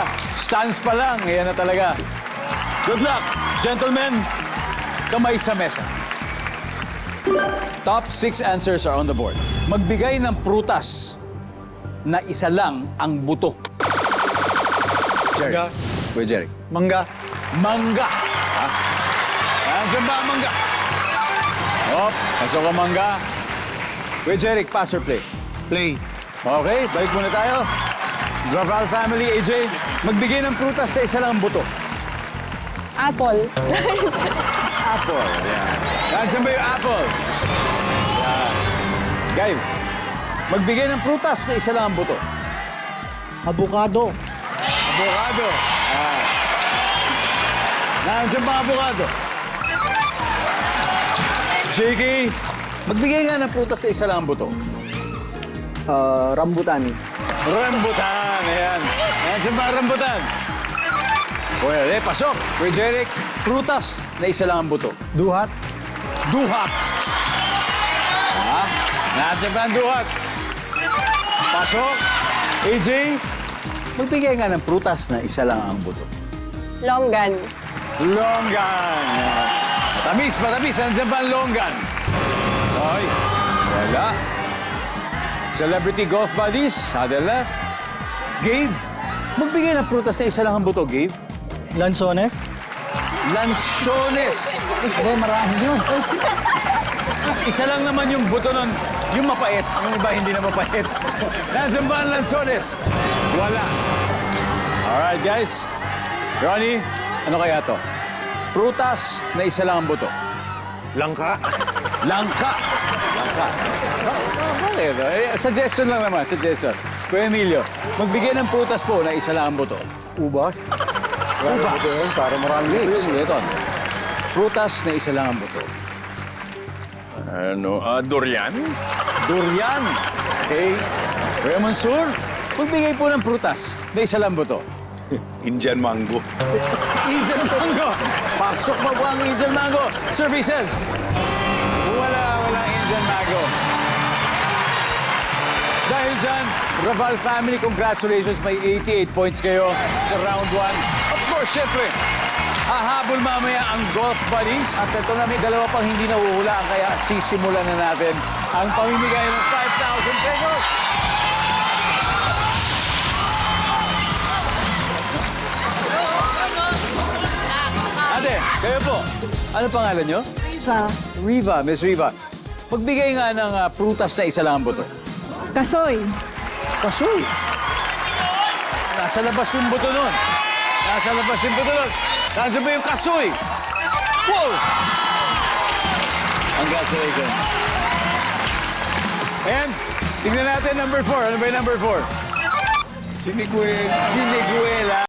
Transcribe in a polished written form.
talaga. Stance pa lang. Yan na talaga. Good luck, gentlemen. Kamay sa mesa. Top 6 answers are on the board. Magbigay ng prutas na isa lang ang buto. Jerry. Mangga. Kuya Jerry. Mangga. Mangga. Ha? Nandiyan ba ang mangga? Hop, pasok ang mangga. Kuya Jerry, pass or play? Play. Okay, balik muna tayo. Graval family, AJ, magbigay ng prutas na isa lang ang buto. Apple. Apple. Yan. Nandiyan ba yung apple? Yan. Guys, magbigay ng prutas na isa lang ang buto. Avocado. Avocado. Yan. Nandiyan ba ang avocado? JK, magbigay nga ng prutas na isa lang ang buto. Rambutan. Rambutan. Ayan. Nandiyan ba ang rambutan? Well, pasok. Kuya Jeric, prutas na isa lang ang buto. Duhat. Duhat. Ha? Nandiyan ba ang duhat? Pasok. AJ, magbigay nga ng prutas na isa lang ang buto. Longgan. Longgan. Ayan. Matamis, matamis. Nandiyan ba ang longgan? Okay. Wala. Celebrity golf buddies, huddle left. Gabe, magbigay ng prutas na isa lang ang buto, Gabe. Lanzones. Lansones. Hindi, marami yun. Isa lang naman yung buto nun, yung mapait. Yung iba hindi na mapait. Nandiyan ba ang lansones? Wala. Alright, guys. Ronnie, ano kaya to? Prutas na isa lang ang buto. Langka. Langka. Langka. Bakit? Suggestion lang naman, suggestion. Kuya Emilio, magbigay ng prutas po na isa lang ang buto. Ubas. Ubas. Para marami Grapes. Ito. Prutas na isa lang ang buto. Ano, durian? Durian. Okay. Kuya Mansur, magbigay po ng prutas na isa lang buto. Indian mango. Indian mango. Pasok mo po ang Indian mango. Services. Walang Indian mango. Dahil dyan, Raval family, congratulations. May 88 points kayo sa round 1. Of course, syempre, hahabol mamaya ang golf buddies. At ito na, may dalawa pang hindi nahuhulaan, kaya sisimulan na natin ang pamimigay ng 5,000 pesos. Ate, kayo po. Ano pangalan nyo? Riva. Riva, Miss Riva. Magbigay nga ng prutas na isa lang ang buto. Kasoy. Kasoy. Nasa labas yung buto nun. Nasa labas yung buto nun. Nandiyan ba yung kasoy? Wow! Congratulations. And, tingnan natin number 4. Ano ba yung number 4? Siniguel. Siniguela.